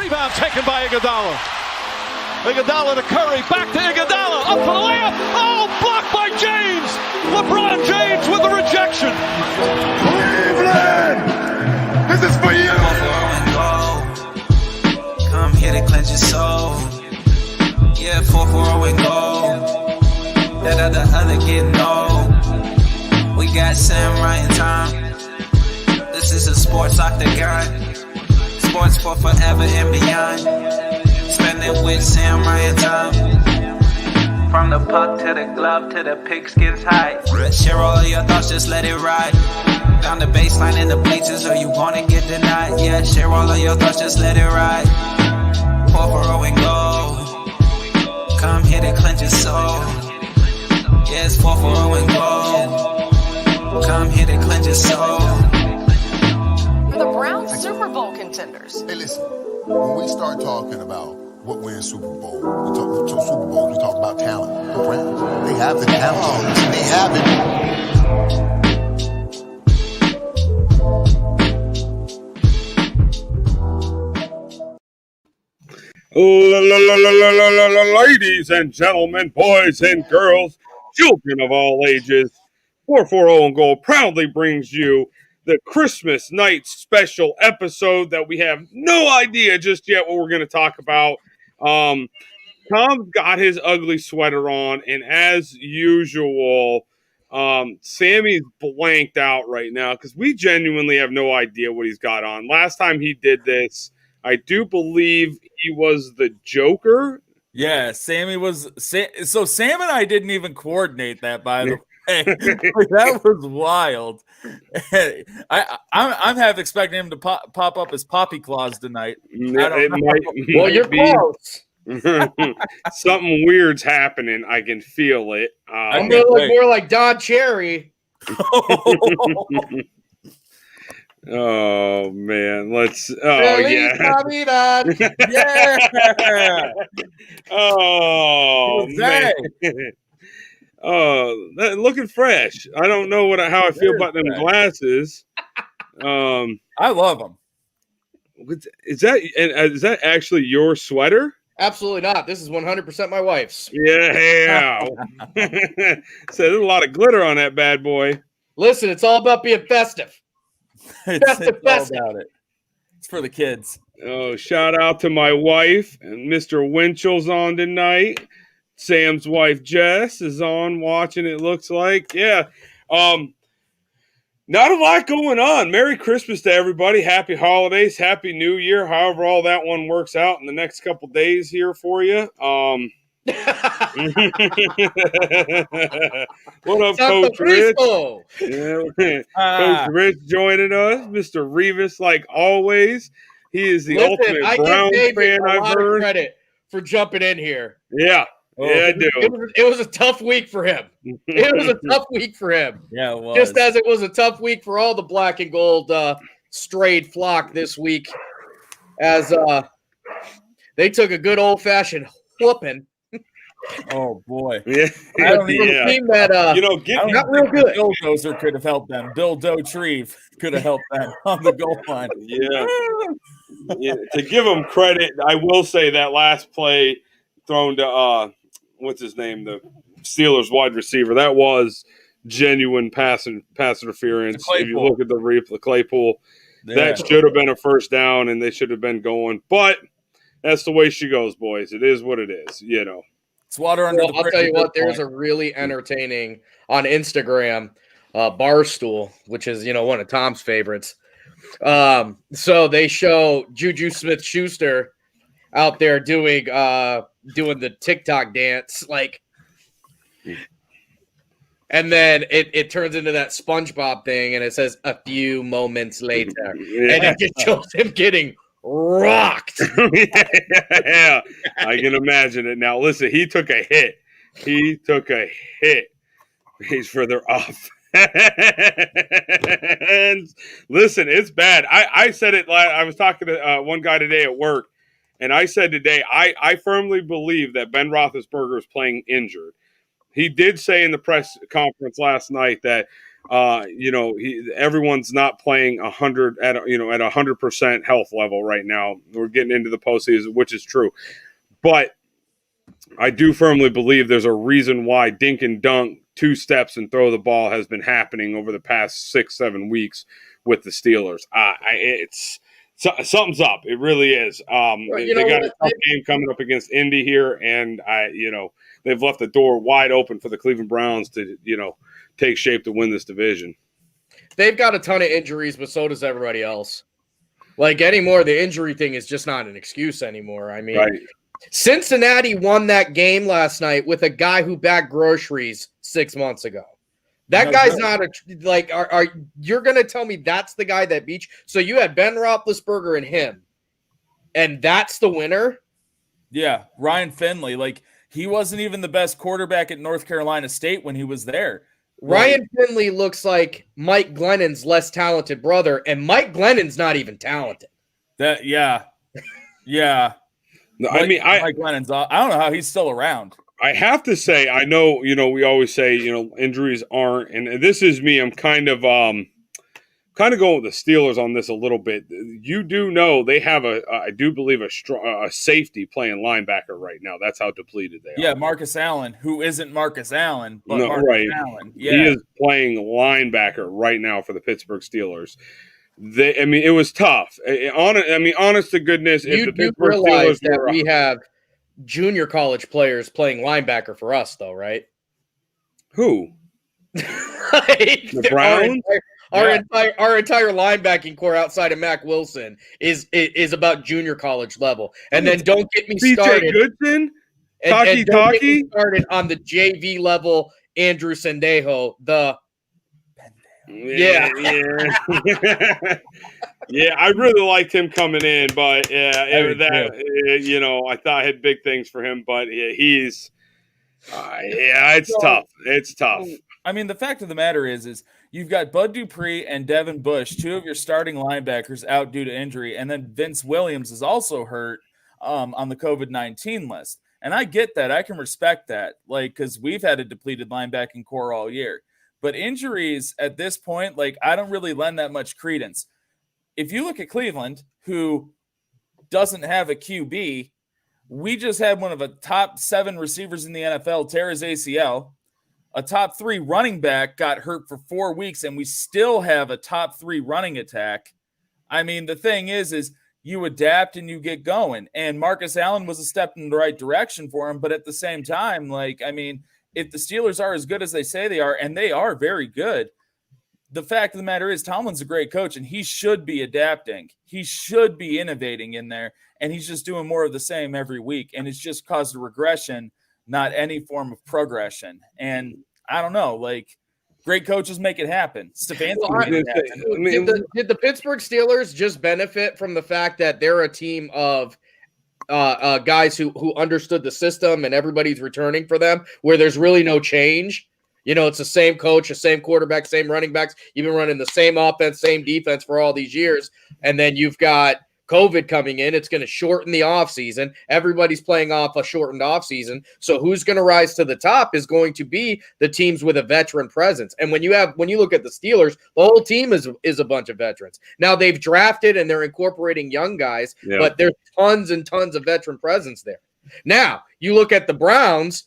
Rebound taken by Iguodala. Iguodala to Curry, back to Iguodala, up for the layup. Oh, blocked by James. LeBron James with the rejection. Cleveland, this is for you. Come here to cleanse your soul. Yeah, 4-4 and go. That other getting old. We got Sam Ryan time. This is a sports octagon. Sports for forever and beyond. Spending with Sam Ryan time. From the puck to the glove to the pigskins high. Share all of your thoughts, just let it ride. Down the baseline in the bleachers, or you wanna get denied. Yeah, share all of your thoughts, just let it ride. 4-4 and go. Come here to cleanse your soul. Yeah, it's 4-4 and go. Come here to cleanse your soul. The Browns Super Bowl contenders. Hey, listen, when we start talking about what wins Super Bowl, we talk about talent. The Browns, they have the talent. They have it. Ladies and gentlemen, boys and girls, children of all ages, 440 and Gold proudly brings you the Christmas night special episode that we have no idea just yet what we're going to talk about. Tom's got his ugly sweater on, and as usual, Sammy's blanked out right now because we genuinely have no idea what he's got on. Last time he did this, I do believe he was the Joker. Yeah, Sammy was. So Sam and I didn't even coordinate that, by the way. That was wild. I'm half expecting him to pop up as Poppy Claus tonight. Well, you're close. Something weird's happening. I can feel it. I'm gonna look more like Don Cherry. Oh man, let's. Feliz Navidad. Yeah. Oh man. Looking fresh. I don't know how I feel about them glasses. I love them. Is that actually your sweater? Absolutely not. This is 100% my wife's. Yeah. So there's a lot of glitter on that bad boy. Listen, it's all about being festive. It's all about it. It's for the kids. Oh, shout out to my wife and Mr. Winchell's on tonight. Sam's wife Jess is on watching, it looks like. Yeah. Not a lot going on. Merry Christmas to everybody. Happy holidays. Happy New Year. However all that one works out in the next couple days here for you. What up, Coach Rich? Yeah. Coach Rich joining us. Mr. Revis, like always. He is the ultimate Browns fan, I've heard. Credit for jumping in here. Yeah. Yeah, I do. It was a tough week for him. It was a tough week for him. Yeah, it was. Just as it was a tough week for all the black and gold strayed flock this week, as they took a good old-fashioned whooping. Oh boy! Yeah, I don't even team that not real good. Bill Dozer could have helped them. Bill Dotreve could have helped them on the goal line. Yeah. To give them credit, I will say that last play thrown to what's his name, the Steelers wide receiver, that was genuine pass interference. If you look at the replay, Claypool, that should have been a first down, and they should have been going. But that's the way she goes, boys. It is what it is, you know. It's water under the bridge. I'll tell you what, there's a really entertaining on Instagram, Barstool, which is, one of Tom's favorites. So they show Juju Smith-Schuster out there doing the TikTok dance, and then it turns into that SpongeBob thing, and it says a few moments later, and it just shows him getting rocked. Yeah, I can imagine it. Now, listen, he took a hit. He's further off. And listen, it's bad. I said it. I was talking to one guy today at work, and I said today, I firmly believe that Ben Roethlisberger is playing injured. He did say in the press conference last night that Everyone's not playing 100 at 100% health level right now. We're getting into the postseason, which is true, but I do firmly believe there's a reason why dink and dunk, 2 steps and throw the ball has been happening over the past 6-7 weeks with the Steelers. Something's up. It really is. They got a tough game coming up against Indy here, and they've left the door wide open for the Cleveland Browns to take shape to win this division. They've got a ton of injuries, but so does everybody else. Like anymore, the injury thing is just not an excuse anymore. I mean, right. Cincinnati won that game last night with a guy who bagged groceries 6 months ago. That guy's not you're going to tell me that's the guy that beat you? So you had Ben Roethlisberger and him, and that's the winner? Yeah, Ryan Finley. Like, he wasn't even the best quarterback at North Carolina State when he was there. Ryan Finley looks like Mike Glennon's less talented brother, and Mike Glennon's not even talented. Yeah. Mike Glennon's. I don't know how he's still around. I have to say, I know, we always say, injuries aren't, and this is me. I'm kind of going with the Steelers on this a little bit. You do know they have I do believe a safety playing linebacker right now. That's how depleted they are. Yeah, Marcus Allen, who isn't Marcus Allen, but Marcus Allen. Yeah. He is playing linebacker right now for the Pittsburgh Steelers. It was tough. Honest to goodness, if the Pittsburgh realize Steelers that we have junior college players playing linebacker for us, though, right? Who? The Browns? Our entire linebacking core outside of Mac Wilson is about junior college level. And then don't get me started. BJ Goodson? And don't get me started on the JV level, Andrew Sendejo, Yeah. Yeah, I really liked him coming in, but I thought I had big things for him, but it's tough. It's tough. I mean, the fact of the matter is you've got Bud Dupree and Devin Bush, 2 of your starting linebackers, out due to injury, and then Vince Williams is also hurt on the COVID-19 list. And I get that. I can respect that, because we've had a depleted linebacking core all year. But injuries at this point, I don't really lend that much credence. If you look at Cleveland, who doesn't have a QB, we just had one of the top 7 receivers in the NFL tear his ACL. A top 3 running back got hurt for 4 weeks, and we still have a top 3 running attack. I mean, the thing is you adapt and you get going. And Marcus Allen was a step in the right direction for him. But at the same time, if the Steelers are as good as they say they are, and they are very good, the fact of the matter is Tomlin's a great coach, and he should be adapting. He should be innovating in there, and he's just doing more of the same every week, and it's just caused a regression, not any form of progression. And I don't know, great coaches make it happen. Stefanski made it happen. Did the Pittsburgh Steelers just benefit from the fact that they're a team of guys who understood the system and everybody's returning for them, where there's really no change? It's the same coach, the same quarterback, same running backs. You've been running the same offense, same defense for all these years. And then you've got COVID coming in. It's going to shorten the offseason. Everybody's playing off a shortened offseason. So who's going to rise to the top is going to be the teams with a veteran presence. And when you look at the Steelers, the whole team is a bunch of veterans. Now they've drafted and they're incorporating young guys, but there's tons and tons of veteran presence there. Now you look at the Browns.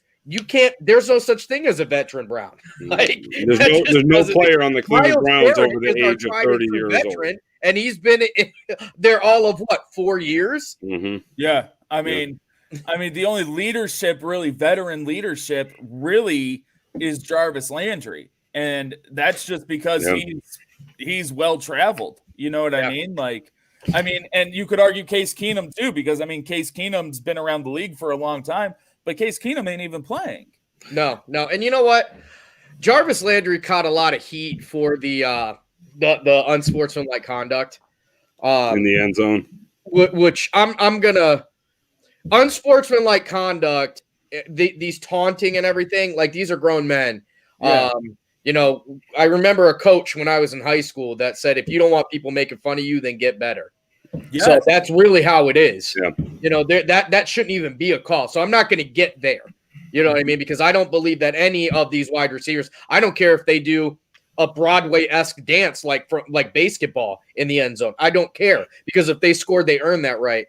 There's no such thing as a veteran Brown. There's no player on the Cleveland Browns over the age of 30 years old. And he's been there all of 4 years? Mm-hmm. Yeah. I mean, the only veteran leadership really is Jarvis Landry. And that's just because he's well-traveled. You know what I mean? And you could argue Case Keenum too, because Case Keenum's been around the league for a long time. But Case Keenum ain't even playing. No. And you know what? Jarvis Landry caught a lot of heat for the unsportsmanlike conduct in the end zone, which I'm gonna unsportsmanlike conduct. These taunting and everything, these are grown men. Yeah. I remember a coach when I was in high school that said, "If you don't want people making fun of you, then get better." Yeah. So that's really how it is. Yeah. That shouldn't even be a call. So I'm not going to get there. You know what I mean? Because I don't believe that any of these wide receivers, I don't care if they do a Broadway-esque dance like basketball in the end zone. I don't care, because if they scored, they earned that right.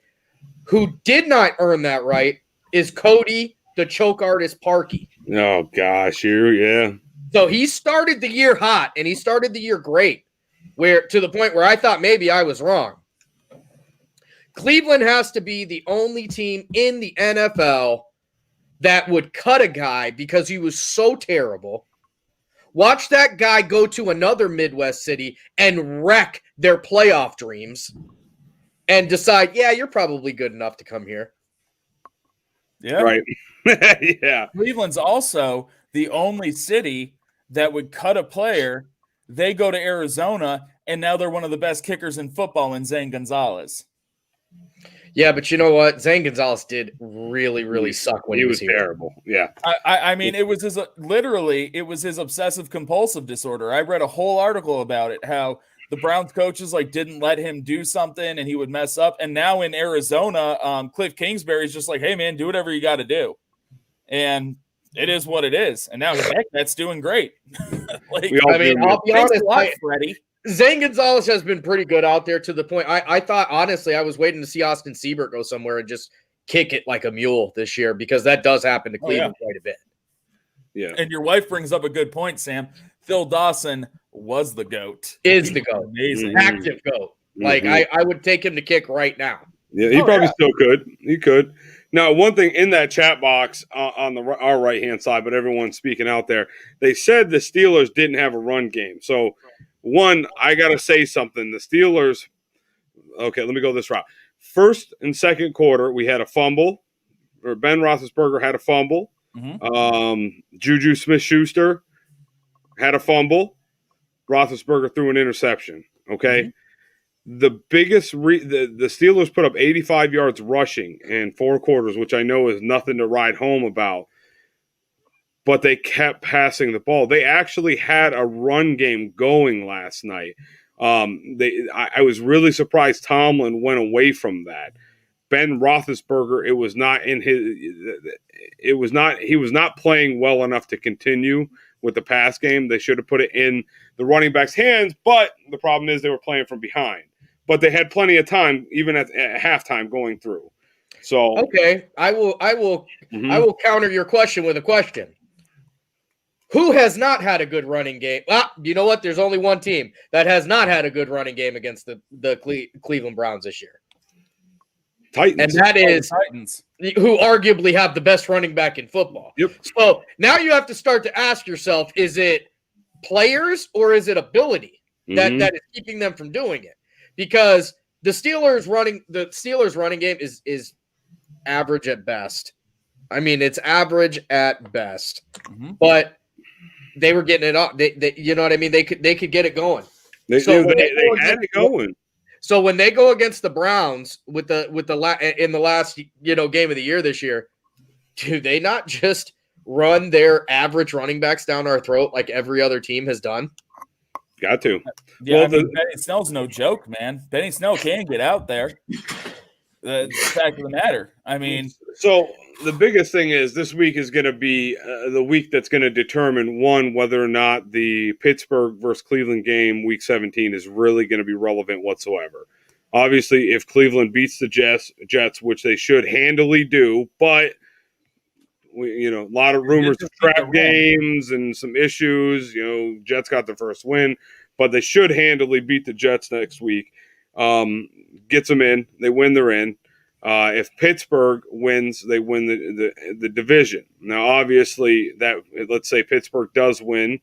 Who did not earn that right is Cody, the choke artist Parkey. Oh gosh, yeah. So he started the year hot, and he started the year great, to the point where I thought maybe I was wrong. Cleveland has to be the only team in the NFL that would cut a guy because he was so terrible. Watch that guy go to another Midwest city and wreck their playoff dreams and decide, yeah, you're probably good enough to come here. Yeah. Right. Yeah. Cleveland's also the only city that would cut a player. They go to Arizona, and now they're one of the best kickers in football in Zane Gonzalez. Yeah, but you know what? Zane Gonzalez did really, really suck when he was here. Terrible. Yeah. I mean, it was his obsessive compulsive disorder. I read a whole article about it, how the Browns coaches didn't let him do something and he would mess up. And now in Arizona, Cliff Kingsbury's just like, hey man, do whatever you got to do. And it is what it is. And now that's doing great. I'll be honest, Freddie. Zane Gonzalez has been pretty good out there, to the point I thought, honestly, I was waiting to see Austin Seibert go somewhere and just kick it like a mule this year, because that does happen to Cleveland quite a bit. Yeah. And your wife brings up a good point, Sam. Phil Dawson was the GOAT. Is the GOAT. Amazing. Active GOAT. I would take him to kick right now. Yeah, he probably still could. He could. Now, one thing in that chat box on our right-hand side, but everyone's speaking out there, they said the Steelers didn't have a run game. So, one, I got to say something. The Steelers, okay, let me go this route. First and second quarter, we had a fumble, or Ben Roethlisberger had a fumble. Mm-hmm. Juju Smith-Schuster had a fumble. Roethlisberger threw an interception, okay? Mm-hmm. The biggest the Steelers put up 85 yards rushing in 4 quarters, which I know is nothing to write home about. But they kept passing the ball. They actually had a run game going last night. I was really surprised Tomlin went away from that. Ben Roethlisberger, he was not playing well enough to continue with the pass game. They should have put it in the running back's hands, but the problem is they were playing from behind. But they had plenty of time, even at halftime, going through. So okay, I will counter your question with a question. Who has not had a good running game? You know what? There's only one team that has not had a good running game against the Cleveland Browns this year. Titans. And that is Titans, who arguably have the best running back in football. Yep. So now you have to start to ask yourself, is it players or is it ability that is keeping them from doing it? Because the Steelers running game is average at best. I mean, it's average at best. Mm-hmm. But they were getting it up. They you know what I mean? They could get it going. They had it going. So when they go against the Browns in the last game of the year this year, do they not just run their average running backs down our throat like every other team has done? Got to. Yeah, Benny Snell's no joke, man. Benny Snell can get out there. That's the fact of the matter. I mean, so the biggest thing is this week is going to be the week that's going to determine, one, whether or not the Pittsburgh versus Cleveland game, week 17, is really going to be relevant whatsoever. Obviously, if Cleveland beats the Jets, which they should handily do, but a lot of rumors of trap games and some issues. Jets got the first win, but they should handily beat the Jets next week. Gets them in. They win, they're in. If Pittsburgh wins, they win the division. Now, obviously, let's say Pittsburgh does win,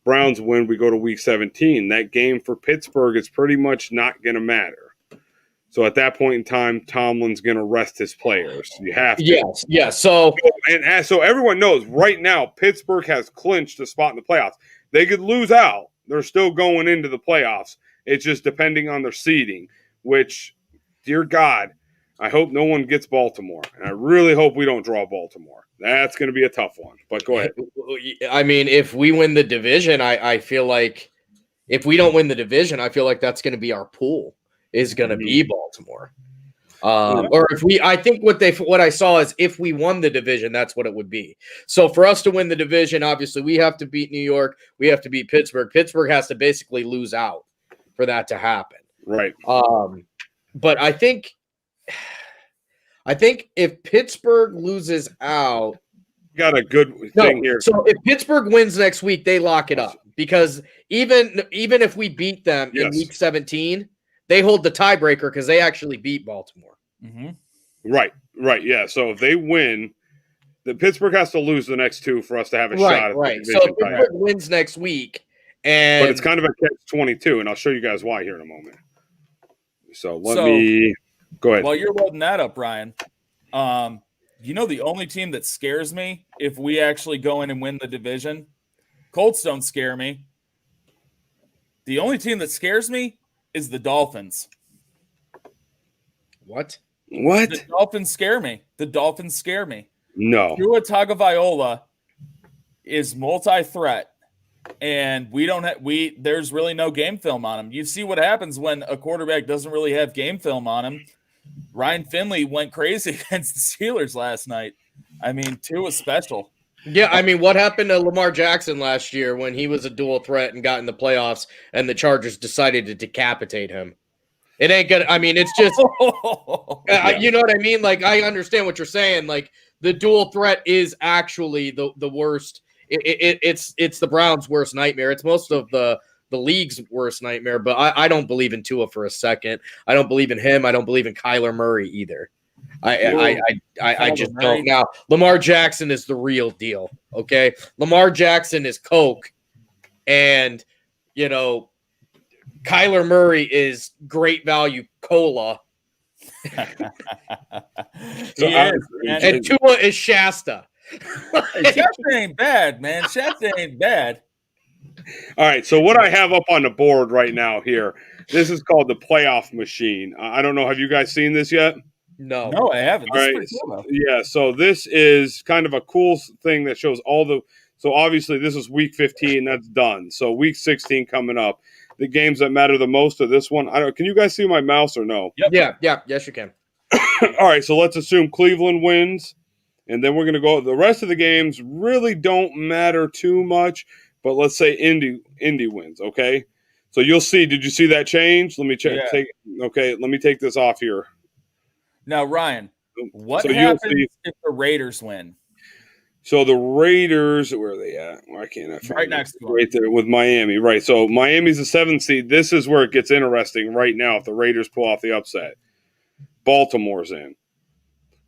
Browns win, we go to week 17. That game for Pittsburgh is pretty much not going to matter. So at that point in time, Tomlin's going to rest his players. You have to. Yes. So everyone knows right now, Pittsburgh has clinched a spot in the playoffs. They could lose out. They're still going into the playoffs. It's just depending on their seeding, which, dear God, I hope no one gets Baltimore. And I really hope we don't draw Baltimore. That's going to be a tough one. But go ahead. I mean, if we win the division, I feel like if we don't win the division, I feel like that's going to be our pool, is going to be Baltimore. Or I think what I saw is if we won the division, that's what it would be. So for us to win the division, obviously we have to beat New York. We have to beat Pittsburgh. Pittsburgh has to basically lose out for that to happen. Right. But I think if Pittsburgh loses out, got a good thing here. So if Pittsburgh wins next week, they lock it up because even if we beat them in week 17, they hold the tiebreaker because they actually beat Baltimore. Mm-hmm. Right. Yeah. So if they win, the Pittsburgh has to lose the next two for us to have a shot at right. the So if Pittsburgh wins next week, but it's kind of a catch-22, and I'll show you guys why here in a moment. So let me go ahead. While you're loading that up, Ryan, the only team that scares me if we actually go in and win the division, Colts don't scare me. The only team that scares me is the Dolphins. What? The Dolphins scare me. No. Tua Tagovailoa is multi-threat, and there's really no game film on him. You see what happens when a quarterback doesn't really have game film on him. Ryan Finley went crazy against the Steelers last night. I mean, Tua was special. Yeah, I mean, what happened to Lamar Jackson last year when he was a dual threat and got in the playoffs and the Chargers decided to decapitate him? It ain't gonna. I mean, it's just, you know what I mean? Like, I understand what you're saying. Like, the dual threat is actually the worst. It's the Browns' worst nightmare. It's most of the league's worst nightmare. But I don't believe in Tua for a second. I don't believe in him. I don't believe in Kyler Murray either. I just don't. Now, Lamar Jackson is the real deal. Okay, Lamar Jackson is Coke, and Kyler Murray is great value cola. And Tua is Shasta. Shasta ain't bad, man. Shasta ain't bad. All right, so what I have up on the board right now here, this is called the playoff machine. I don't know. Have you guys seen this yet? No, I haven't. All right. Cool, yeah, so this is kind of a cool thing that shows so obviously this is week 15, that's done. So week 16 coming up. The games that matter the most are this one. Can you guys see my mouse or no? Yep. Yeah. Yes, you can. All right, so let's assume Cleveland wins, and then we're going to go. The rest of the games really don't matter too much, but let's say Indy wins, okay? So you'll see. Did you see that change? Let me check. Yeah. Okay, let me take this off here. Now, Ryan, what happens if the Raiders win? So the Raiders, where are they at? Why can't I find right next to them? Right there with Miami, right. So Miami's the 7th seed. This is where it gets interesting right now if the Raiders pull off the upset. Baltimore's in.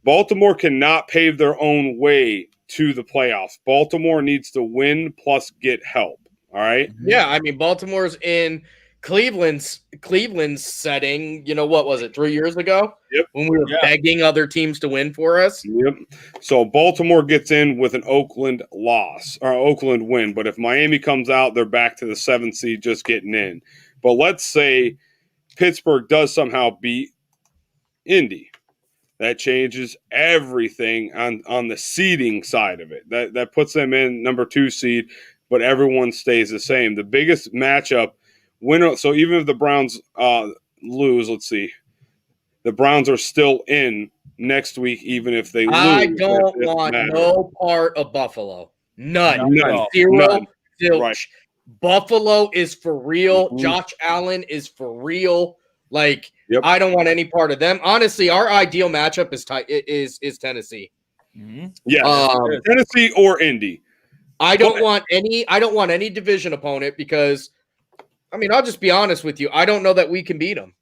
Baltimore cannot pave their own way to the playoffs. Baltimore needs to win plus get help, all right? Yeah, I mean, Baltimore's in Cleveland's setting, what was it, 3 years ago? Yep. When we were begging other teams to win for us. Yep. So Baltimore gets in with an Oakland loss or Oakland win. But if Miami comes out, they're back to the 7th seed just getting in. But let's say Pittsburgh does somehow beat Indy. That changes everything on the seeding side of it. That puts them in number 2 seed, but everyone stays the same. The biggest matchup winner. So even if the Browns lose, let's see, the Browns are still in next week, even if they lose. I don't want no part of Buffalo. None. Zero. Zilch. Right. Buffalo is for real. Mm-hmm. Josh Allen is for real. Like, I don't want any part of them. Honestly, our ideal matchup is Tennessee. Mm-hmm. Yeah, Tennessee or Indy. I don't want any division opponent because, I mean, I'll just be honest with you. I don't know that we can beat them.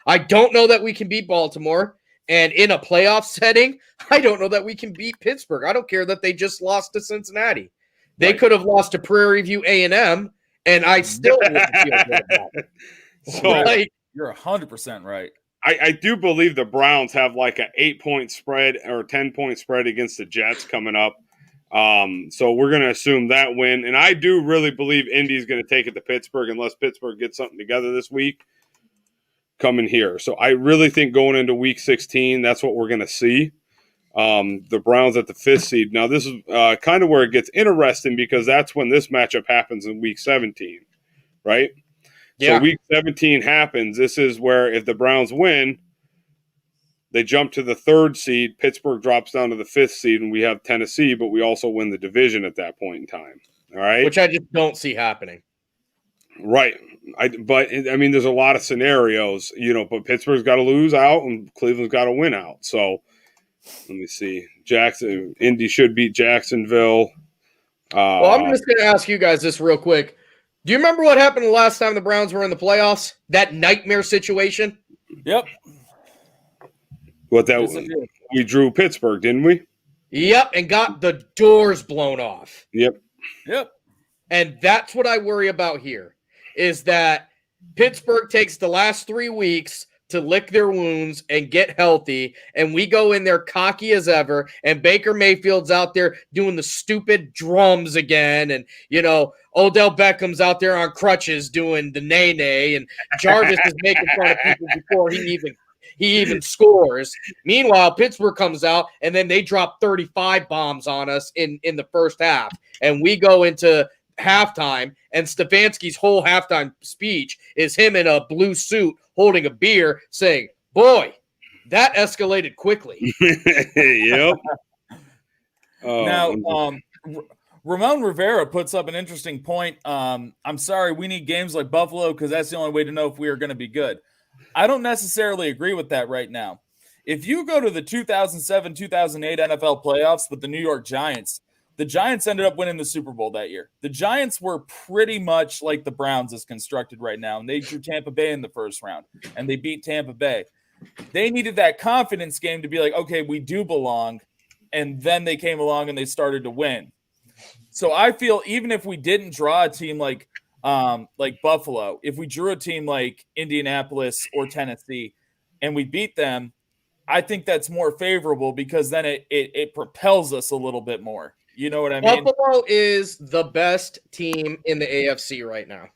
I don't know that we can beat Baltimore. And in a playoff setting, I don't know that we can beat Pittsburgh. I don't care that they just lost to Cincinnati. They could have lost to Prairie View A&M, and I still wouldn't feel good about it. So, you're 100% right. I do believe the Browns have like an 8-point spread or 10-point spread against the Jets coming up. So we're going to assume that win. And I do really believe Indy's going to take it to Pittsburgh unless Pittsburgh gets something together this week coming here. So I really think going into week 16, that's what we're going to see. The Browns at the 5th seed. Now this is kind of where it gets interesting because that's when this matchup happens in week 17, right? Yeah. So week 17 happens. This is where if the Browns win, They jump to the 3rd seed. Pittsburgh drops down to the 5th seed, and we have Tennessee, but we also win the division at that point in time. All right, which I just don't see happening. Right. But there's a lot of scenarios, but Pittsburgh's got to lose out and Cleveland's got to win out. So let me see. Indy should beat Jacksonville. Well, I'm just going to ask you guys this real quick. Do you remember what happened the last time the Browns were in the playoffs? That nightmare situation? Yep. We drew Pittsburgh, didn't we? Yep, and got the doors blown off. Yep. And that's what I worry about here, is that Pittsburgh takes the last 3 weeks to lick their wounds and get healthy, and we go in there cocky as ever, and Baker Mayfield's out there doing the stupid drums again, and, Odell Beckham's out there on crutches doing the nay-nay, and Jarvis is making fun of people before he even scores. Meanwhile, Pittsburgh comes out, and then they drop 35 bombs on us in the first half, and we go into halftime, and Stefanski's whole halftime speech is him in a blue suit holding a beer saying, boy, that escalated quickly. Yep. Now, Ramon Rivera puts up an interesting point. I'm sorry, we need games like Buffalo because that's the only way to know if we are going to be good. I don't necessarily agree with that right now. If you go to the 2007-2008 NFL playoffs with the New York Giants, the Giants ended up winning the Super Bowl that year. The Giants were pretty much like the Browns is constructed right now, and they drew Tampa Bay in the first round, and they beat Tampa Bay. They needed that confidence game to be like, okay, we do belong, and then they came along and they started to win. So I feel even if we didn't draw a team like Buffalo, if we drew a team like Indianapolis or Tennessee and we beat them, I think that's more favorable because then it propels us a little bit more. You know what I mean? Buffalo is the best team in the AFC right now.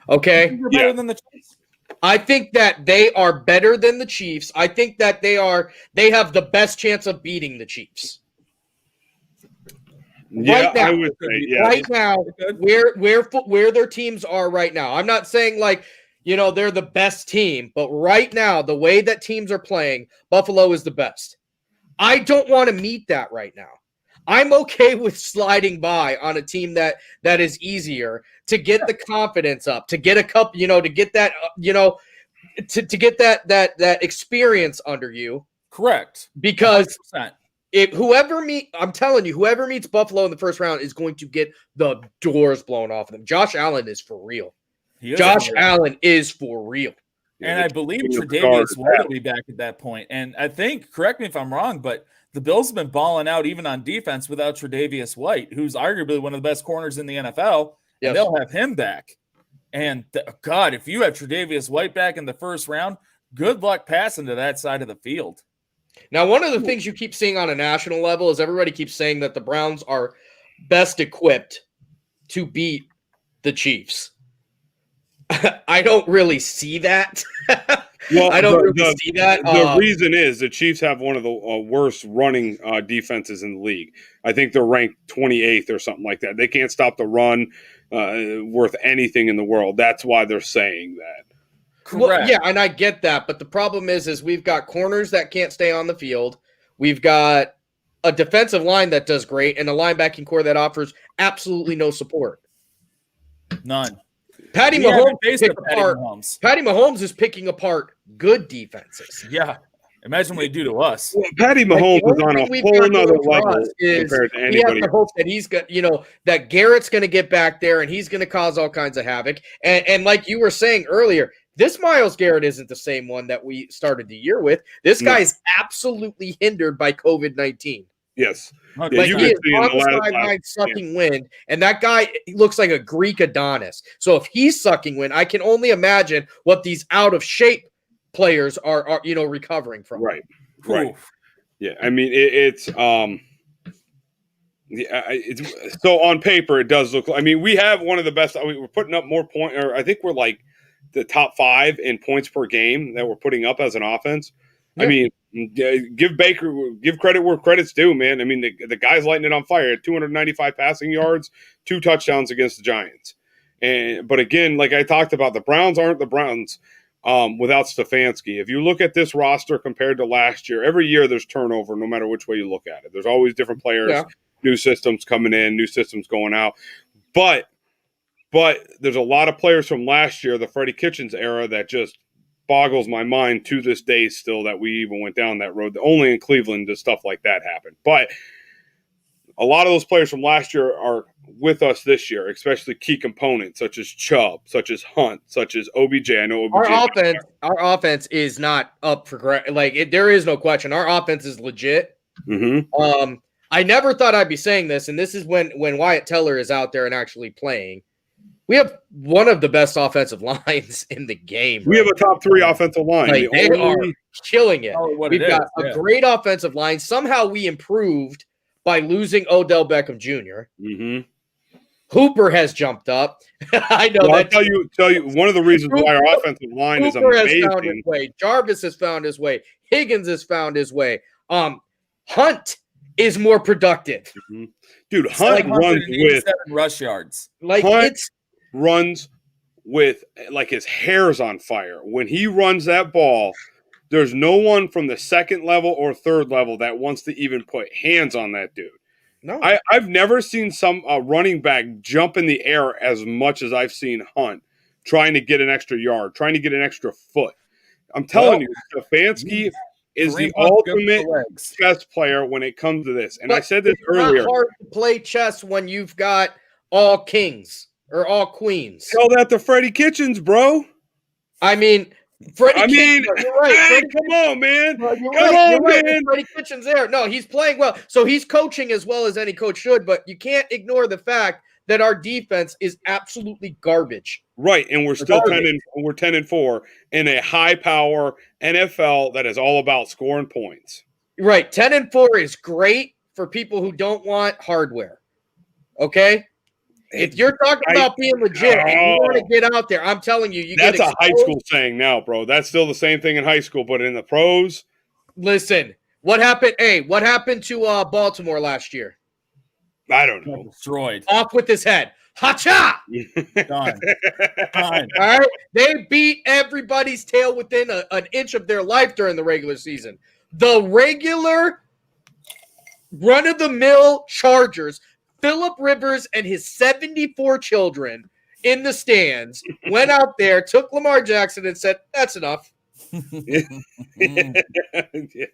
Okay? You're better than the Chiefs. I think that they are better than the Chiefs. I think that they have the best chance of beating the Chiefs. Yeah, right now, I would say, yeah. Right now, where their teams are right now. I'm not saying they're the best team, but right now, the way that teams are playing, Buffalo is the best. I don't want to meet that right now. I'm okay with sliding by on a team that is easier to get the confidence up, to get a cup, to get that, to get that experience under you. Correct. Because 100%. I'm telling you, whoever meets Buffalo in the first round is going to get the doors blown off of them. Josh Allen is for real. Allen is for real. And I believe Tre'Davious White will be back at that point. And I think, correct me if I'm wrong, but the Bills have been balling out even on defense without Tre'Davious White, who's arguably one of the best corners in the NFL. Yes. And they'll have him back. And God, if you have Tre'Davious White back in the first round, good luck passing to that side of the field. Now, one of the things you keep seeing on a national level is everybody keeps saying that the Browns are best equipped to beat the Chiefs. I don't really see that. Well, I don't really see that. The reason is the Chiefs have one of the worst running defenses in the league. I think they're ranked 28th or something like that. They can't stop the run worth anything in the world. That's why they're saying that. Correct. Well, yeah, and I get that, but the problem is we've got corners that can't stay on the field. We've got a defensive line that does great, and a linebacking core that offers absolutely no support. None. Patty Mahomes is picking apart good defenses. Yeah. Imagine what he do to us. Well, Patty Mahomes is on a whole nother level compared to anybody. We have to hope that he's got, that Garrett's going to get back there and he's going to cause all kinds of havoc. And like you were saying earlier, this Myles Garrett isn't the same one that we started the year with. This guy is absolutely hindered by COVID-19. Yes. Okay. Like he is on the sideline sucking wind, and that guy looks like a Greek Adonis. So if he's sucking wind, I can only imagine what these out of shape players are recovering from. Right. Right. Yeah. I mean, it's so on paper it does look. I mean, we have one of the best. We're putting up more points, or I think we're like the top 5 in points per game that we're putting up as an offense. Yeah. I mean, give credit where credit's due, man. I mean, the guy's lighting it on fire. 295 passing yards, 2 touchdowns against the Giants. But again, like I talked about, the Browns aren't the Browns. without Stefanski. If you look at this roster compared to last year, every year there's turnover no matter which way you look at it. There's always different players, new systems coming in, new systems going out. But there's a lot of players from last year, the Freddie Kitchens era, that just boggles my mind to this day still that we even went down that road. Only in Cleveland does stuff like that happen. But a lot of those players from last year are with us this year, especially key components such as Chubb, such as Hunt, such as OBJ. I know OBJ. Our offense is not up for there is no question. Our offense is legit. Mm-hmm. I never thought I'd be saying this, and this is when Wyatt Teller is out there and actually playing. We have one of the best offensive lines in the game. We have a top 3 offensive line. Like, they are killing it. We've got a great offensive line. Somehow we improved by losing Odell Beckham Jr. Mm-hmm. Hooper has jumped up. I know that. I'll tell you one of the reasons why our offensive line is amazing. Has found his way. Jarvis has found his way. Higgins has found his way. Hunt is more productive. Mm-hmm. Dude, Hunt runs with rush yards. Like Hunt runs with like his hair's on fire. When he runs that ball, there's no one from the second level or third level that wants to even put hands on that dude. No, I've never seen some running back jump in the air as much as I've seen Hunt trying to get an extra yard, trying to get an extra foot. I'm telling you, Stefanski is the ultimate chess player when it comes to this. And I said this earlier. It's not hard to play chess when you've got all kings or all queens. Tell that to Freddie Kitchens, bro. I mean, Kitchens, you're right. Hey, come on, man. You're right. Freddie Kitchens there. No, he's playing well. So he's coaching as well as any coach should, but you can't ignore the fact that our defense is absolutely garbage. Right, and we're still 10-4 in a high power NFL that is all about scoring points. Right, 10-4 is great for people who don't want hardware. Okay? If you're talking about being legit and you want to get out there, I'm telling you, that's a high school saying now, bro. That's still the same thing in high school, but in the pros. Listen, what happened? Hey, what happened to Baltimore last year? I don't know. Destroyed. Off with his head. Ha-cha! Done. All right. They beat everybody's tail within an inch of their life during the regular season. The regular run-of-the-mill Chargers, Phillip Rivers and his 74 children in the stands, went out there, took Lamar Jackson and said, that's enough.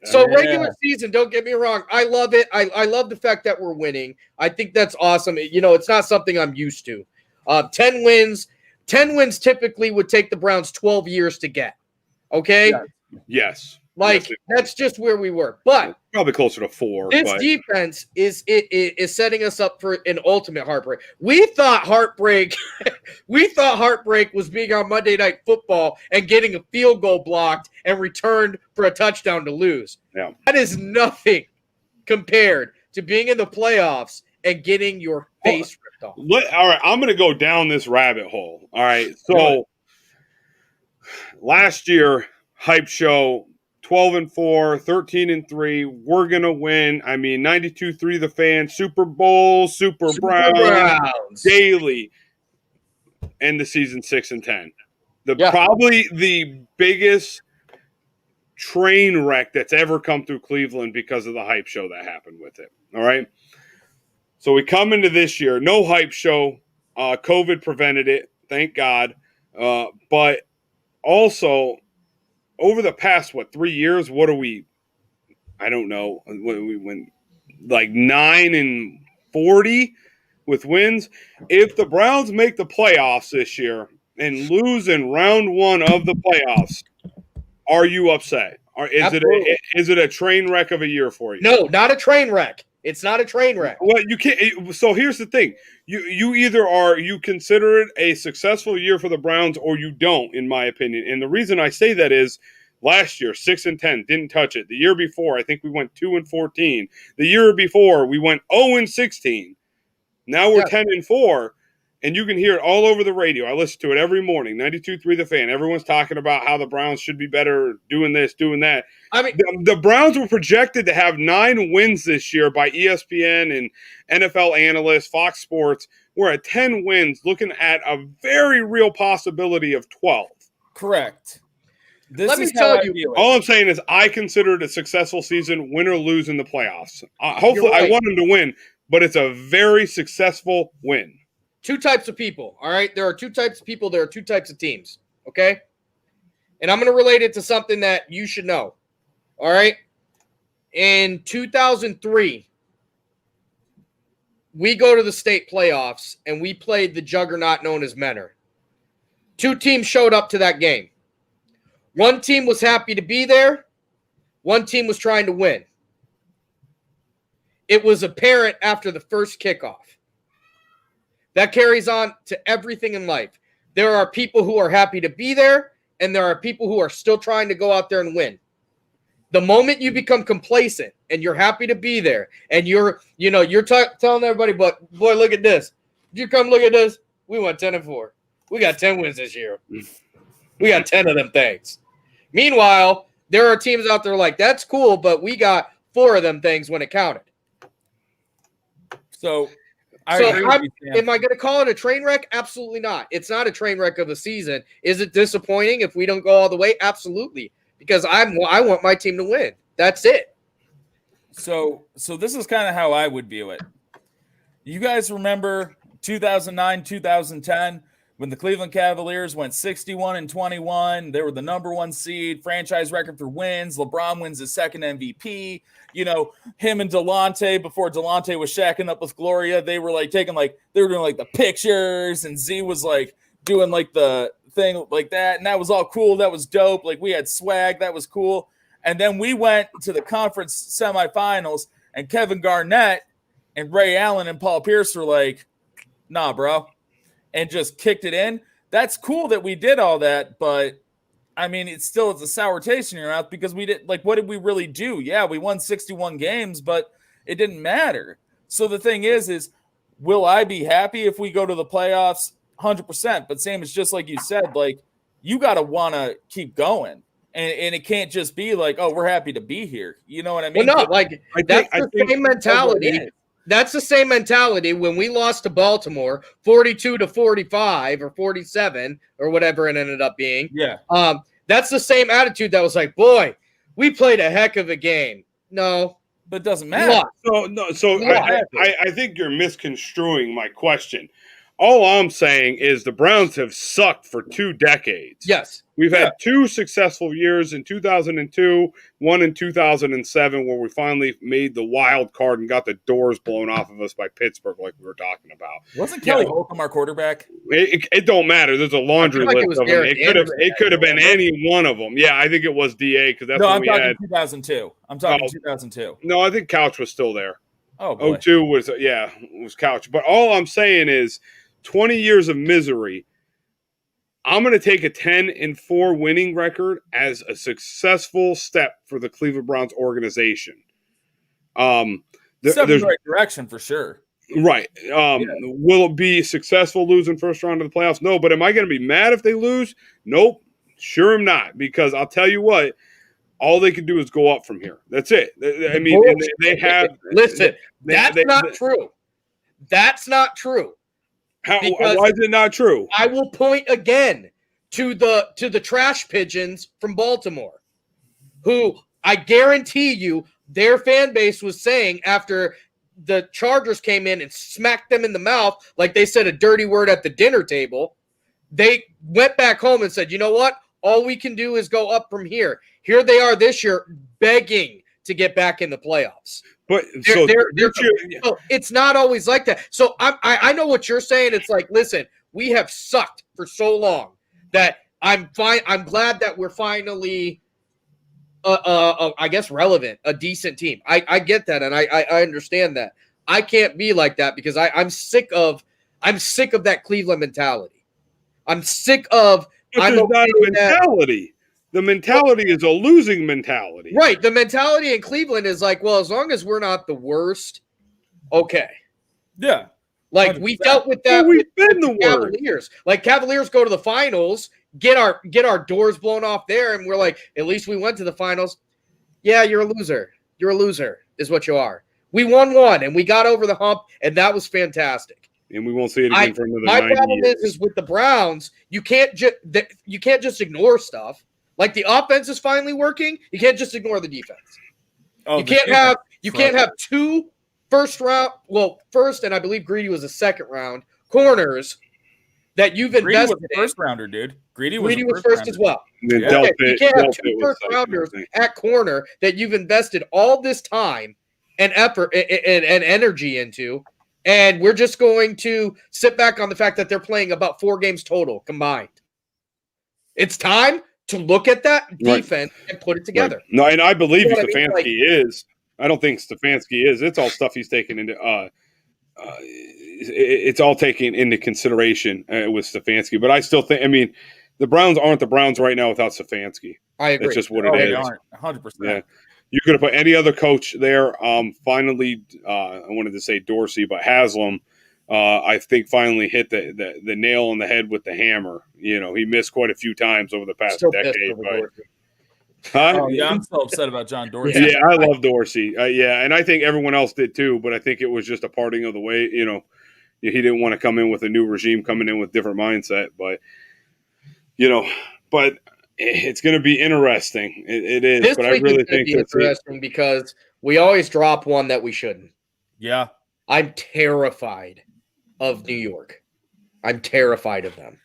So regular season, don't get me wrong, I love it. I love the fact that we're winning. I think that's awesome. You know, it's not something I'm used to. 10 wins typically would take the Browns 12 years to get. Okay? Yes. Like, that's just where we were. But probably closer to 4. This defense is setting us up for an ultimate heartbreak. We thought heartbreak was being on Monday Night Football and getting a field goal blocked and returned for a touchdown to lose. Yeah. That is nothing compared to being in the playoffs and getting your face ripped off. All right, I'm going to go down this rabbit hole. All right, so last year, hype show, 12-4, 13-3. We're gonna win. I mean, 92-3 the fan, Super Bowl, Super Browns, daily, end the season 6-10. Probably the biggest train wreck that's ever come through Cleveland because of the hype show that happened with it. All right. So we come into this year, no hype show. COVID prevented it, thank God. But also, over the past, 3 years, what are we? I don't know. We went like 9-40 with wins. If the Browns make the playoffs this year and lose in round 1 of the playoffs, are you upset? Or is it a train wreck of a year for you? No, not a train wreck. It's not a train wreck. Well, you can't. So here's the thing: you either you consider it a successful year for the Browns, or you don't, in my opinion. And the reason I say that is last year 6-10 didn't touch it. The year before, I think we went 2-14. The year before, we went 0-16. Now we're 10-4, and you can hear it all over the radio. I listen to it every morning. 92.3 The Fan. Everyone's talking about how the Browns should be better, doing this, doing that. I mean, the Browns were projected to have 9 wins this year by ESPN and NFL analysts, Fox Sports. We're at 10 wins, looking at a very real possibility of 12. Correct. This Let me is tell how I you- view it. All I'm saying is I consider it a successful season, win or lose in the playoffs. Hopefully, You're right. I want them to win, but it's a very successful win. Two types of people, all right? There are two types of people. There are two types of teams, okay? And I'm going to relate it to something that you should know, all right? In 2003, we go to the state playoffs, and we played the juggernaut known as Menor. Two teams showed up to that game. One team was happy to be there. One team was trying to win. It was apparent after the first kickoff. That carries on to everything in life. There are people who are happy to be there, and there are people who are still trying to go out there and win. The moment you become complacent and you're happy to be there, and you're telling everybody, but boy, look at this. Did you come look at this? We went 10-4. We got 10 wins this year. We got 10 of them things. Meanwhile, there are teams out there like, that's cool, but we got 4 of them things when it counted. So, Am I going to call it a train wreck? Absolutely not. It's not a train wreck of a season. Is it disappointing if we don't go all the way? Absolutely. Because I want my team to win. That's it. So this is kind of how I would view it. You guys remember 2009, 2010 when the Cleveland Cavaliers went 61-21? They were the number 1 seed, franchise record for wins. LeBron wins his second MVP. You know, him and Delonte, before Delonte was shacking up with Gloria, they were like they were doing like the pictures, and Z was like doing like the thing like that, and that was all cool. That was dope. Like, we had swag. That was cool. And then we went to the conference semifinals, and Kevin Garnett and Ray Allen and Paul Pierce were like, nah, bro, and just kicked it in. That's cool that we did all that, but I mean, it's a sour taste in your mouth because we did, like, what did we really do? Yeah, we won 61 games, but it didn't matter. So the thing is will I be happy if we go to the playoffs? 100%. But Sam, it's just like you said, like, you got to want to keep going. And it can't just be like, oh, we're happy to be here. You know what I mean? Well, no, like, that's the same mentality. That's the same mentality when we lost to Baltimore 42-45 or 47 or whatever it ended up being. Yeah. That's the same attitude that was like, boy, we played a heck of a game. No. But it doesn't matter. I think you're misconstruing my question. All I'm saying is the Browns have sucked for 2 decades. Yes. We've had 2 successful years in 2002, one in 2007, where we finally made the wild card and got the doors blown off of us by Pittsburgh, like we were talking about. Wasn't Kelly Holcomb our quarterback? It don't matter. There's a laundry list of them. It could have been any one of them. Yeah, I think it was DA because that's when we had. I'm talking 2002. I'm talking 2002. No, I think Couch was still there. Oh, boy. 02 was Couch. But all I'm saying is 20 years of misery. I'm going to take a 10-4 winning record as a successful step for the Cleveland Browns organization. Step in the right direction for sure. Right. Will it be successful losing first round of the playoffs? No. But am I going to be mad if they lose? Nope. Sure am not. Because I'll tell you what, all they can do is go up from here. That's it. I mean, they have. Listen, that's not true. That's not true. Why is it not true? I will point again to the trash pigeons from Baltimore, who I guarantee you their fan base was saying after the Chargers came in and smacked them in the mouth like they said a dirty word at the dinner table. They went back home and said, you know what? All we can do is go up from here. Here they are this year begging to get back in the playoffs. But so it's not always like that. So I know what you're saying. It's like, listen, we have sucked for so long that I'm fine. I'm glad that we're finally, I guess, relevant, a decent team. I get that, and I understand that. I can't be like that because I'm sick of that Cleveland mentality. I'm sick of. It's not a mentality. The mentality is a losing mentality. Right. The mentality in Cleveland is like, well, as long as we're not the worst, okay. Yeah. Like 100%. We dealt with that. We've been the Cavaliers. Like Cavaliers go to the finals, get our doors blown off there, and we're like, at least we went to the finals. Yeah, you're a loser. You're a loser, is what you are. We won one, and we got over the hump, and that was fantastic. And we won't see it again for another 90 years. My problem is with the Browns, you can't just ignore stuff. Like the offense is finally working. You can't just ignore the defense. Oh, You can't have two first and I believe Greedy was a second round corners that you've Greedy invested was a first rounder, dude. Greedy was first as well. And then Yeah. You can't have two was first second, I rounders think. at corner that you've invested all this time and effort and energy into, and we're just going to sit back on the fact that they're playing about 4 games total combined. It's time to look at that defense and put it together. Right. No, and I believe You know what I mean? Stefanski is. I don't think Stefanski is. It's all stuff he's taken into. It's all taken into consideration with Stefanski. But I still think. I mean, the Browns aren't the Browns right now without Stefanski. I agree. That's just what Oh, it they is. aren't 100%. Yeah. You could have put any other coach there. Finally, I wanted to say Dorsey, but Haslam, I think finally hit the nail on the head with the hammer. You know, he missed quite a few times over the past Still pissed decade. over But, Dorsey. huh? Oh, yeah, I'm so upset about John Dorsey. Yeah, I love Dorsey. Yeah, and I think everyone else did too. But I think it was just a parting of the way. You know, he didn't want to come in with a new regime, coming in with different mindset. But it's going to be interesting. It is. This but I week really is going think to be that's it. interesting because we always drop one that we shouldn't. Yeah. I'm terrified of New York. I'm terrified of them.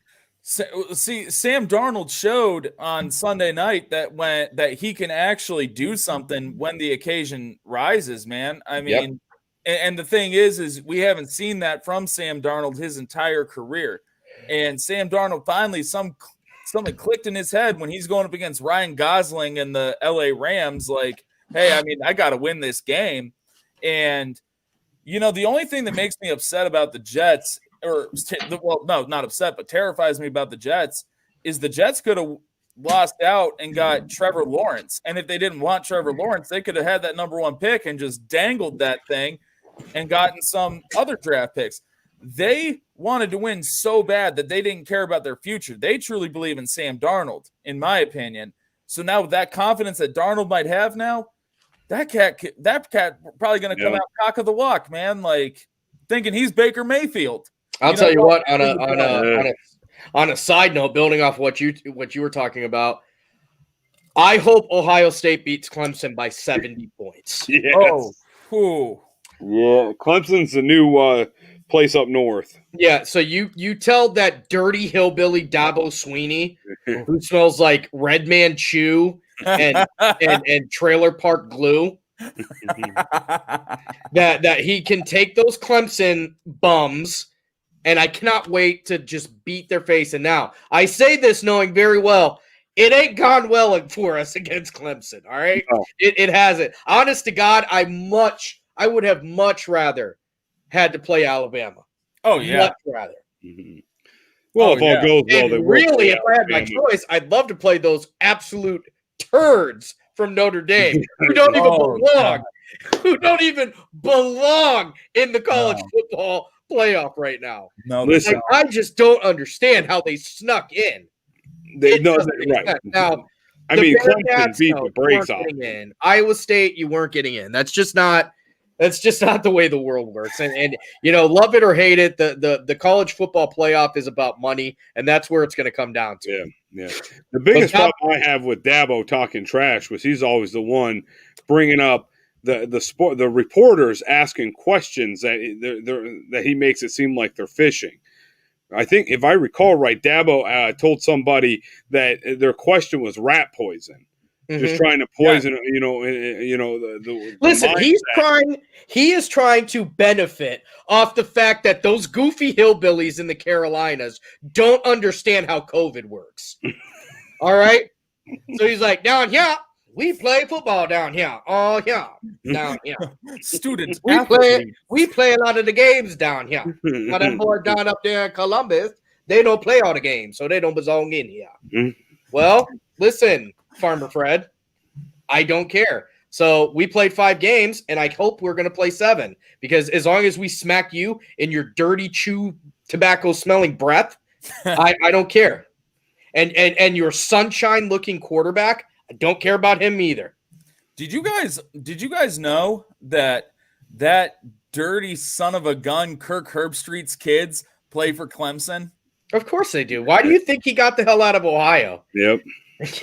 See, Sam Darnold showed on Sunday night that he can actually do something when the occasion rises, man. I mean, and the thing is we haven't seen that from Sam Darnold his entire career. And Sam Darnold finally something clicked in his head when he's going up against Ryan Gosling and the LA Rams. Like, hey, I mean, I got to win this game. And the only thing that makes me upset about the Jets, not upset, but terrifies me about the Jets, is the Jets could have lost out and got Trevor Lawrence. And if they didn't want Trevor Lawrence, they could have had that number 1 pick and just dangled that thing and gotten some other draft picks. They wanted to win so bad that they didn't care about their future. They truly believe in Sam Darnold, in my opinion. So now with that confidence that Darnold might have now, that cat probably going to come out cock of the walk, man. Like thinking he's Baker Mayfield. I'll tell you what. On a side note, building off what you were talking about, I hope Ohio State beats Clemson by 70 points. Yes. Oh, Yeah, Clemson's the new place up north. Yeah, so you tell that dirty hillbilly Dabo Sweeney, who smells like Red Man Chew and trailer park glue, that he can take those Clemson bums, and I cannot wait to just beat their face. And now I say this knowing very well it ain't gone well for us against Clemson. All right, No. It hasn't. Honest to God, I would have much rather had to play Alabama. Oh yeah. Much rather. Mhm. Well, Oh, if all yeah. goes well, And they will really, play if I had my Alabama. choice, I'd love to play those absolute turds from Notre Dame who don't even belong. Who don't even belong in the college football playoff right now. No, Listen, Like, I just don't understand how they snuck in. they It know doesn't make right. sense. Now, I the mean, Clemson Bearcats, beat no, the brakes you off. weren't getting in. Iowa State, you weren't getting in. That's just not the way the world works. And love it or hate it, the college football playoff is about money, and that's where it's going to come down to. Yeah. The biggest problem I have with Dabo talking trash was he's always the one bringing up the reporters asking questions that he makes it seem like they're fishing. I think if I recall right, Dabo told somebody that their question was rat poison, just trying to poison, the Listen, mindset. he is trying to benefit off the fact that those goofy hillbillies in the Carolinas don't understand how COVID works. All right? So he's like, down here, we play football down here. Oh, yeah. Down here. students. We play a lot of the games down here. Now them boys down up there in Columbus, they don't play all the games, so they don't belong in here. Mhm. Well, listen, Farmer Fred, I don't care. So we played 5 games, and I hope we're going to play 7, because as long as we smack you in your dirty chew tobacco smelling breath, I don't care. And your sunshine looking quarterback, I don't care about him either. Did you guys know that dirty son of a gun Kirk Herbstreit's kids play for Clemson? Of course they do. Why do you think he got the hell out of Ohio? Yep.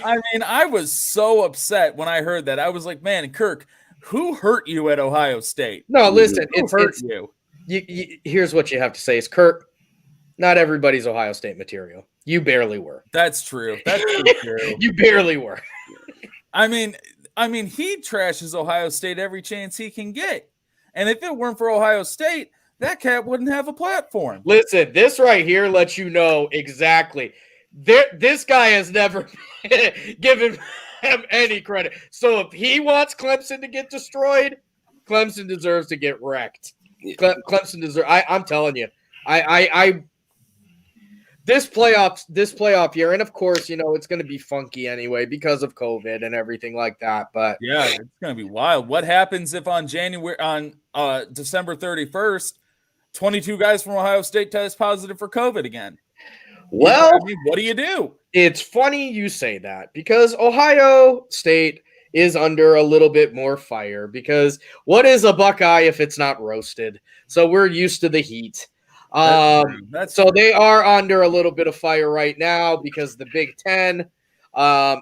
I mean, I was so upset when I heard that. I was like, man, Kirk, who hurt you at Ohio State? No, listen, Who hurt you? Here's what you have to say is, Kirk, not everybody's Ohio State material. You barely were. That's true. That's true. You barely were. I mean, he trashes Ohio State every chance he can get. And if it weren't for Ohio State, that cat wouldn't have a platform. Listen, this right here lets you know exactly. This guy has never given him any credit. So if he wants Clemson to get destroyed, Clemson deserves to get wrecked. Clemson deserves. I'm telling you, this playoff year, and of course, you know it's going to be funky anyway because of COVID and everything like that. But yeah, it's going to be wild. What happens if on December 31st, 22 guys from Ohio State test positive for COVID again? Well, I mean, what do you do? It's funny you say that because Ohio State is under a little bit more fire because what is a Buckeye if it's not roasted? So we're used to the heat. So they are under a little bit of fire right now because the Big Ten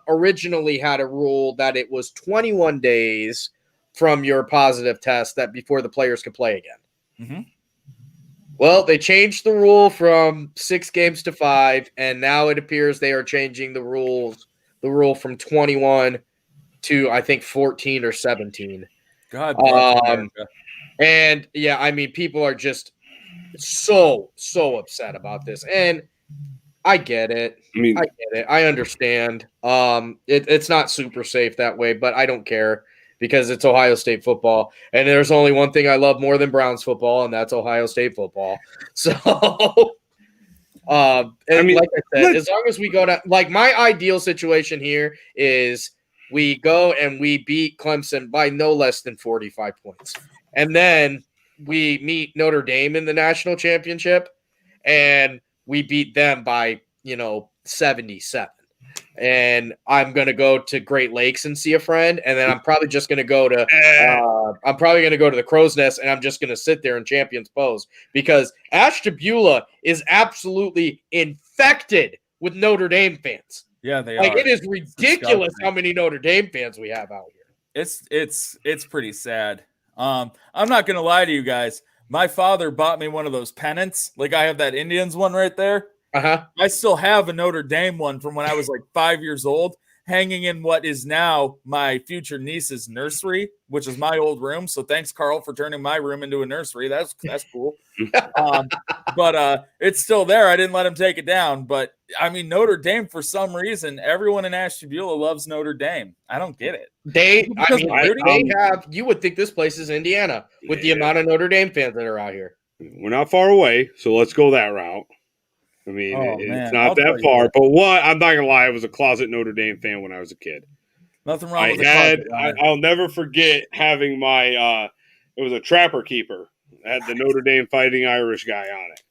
originally had a rule that it was 21 days from your positive test that before the players could play again. Mm-hmm. Well, they changed the rule from 6 games to 5, and now it appears they are changing the rule from 21 to, I think, 14 or 17. God bless and, yeah, I mean, people are just so upset about this. And I get it. I get it. I understand. It's not super safe that way, but I don't care. Because it's Ohio State football. And there's only one thing I love more than Browns football, and that's Ohio State football. So, like I said, as long as we go to – like my ideal situation here is we go and we beat Clemson by no less than 45 points. And then we meet Notre Dame in the national championship, and we beat them by, 77. And I'm going to go to Great Lakes and see a friend. And then I'm probably just going to go to the Crow's Nest, and I'm just going to sit there in Champions Pose because Ashtabula is absolutely infected with Notre Dame fans. Yeah, they are. It is disgusting. ridiculous how many Notre Dame fans we have out here. It's pretty sad. I'm not going to lie to you guys. My father bought me one of those pennants. Like I have that Indians one right there. Uh-huh. I still have a Notre Dame one from when I was like 5 years old, hanging in what is now my future niece's nursery, which is my old room. So thanks, Carl, for turning my room into a nursery. That's cool. But it's still there. I didn't let him take it down. But I mean, Notre Dame, for some reason, everyone in Ashtabula loves Notre Dame. I don't get it. They have. You would think this place is Indiana with the amount of Notre Dame fans that are out here. We're not far away, so let's go that route. I mean, it's not that far. But I'm not gonna lie, I was a closet Notre Dame fan when I was a kid. Nothing wrong with it. I'll never forget having my it was a Trapper Keeper. It had the Notre Dame Fighting Irish guy on it.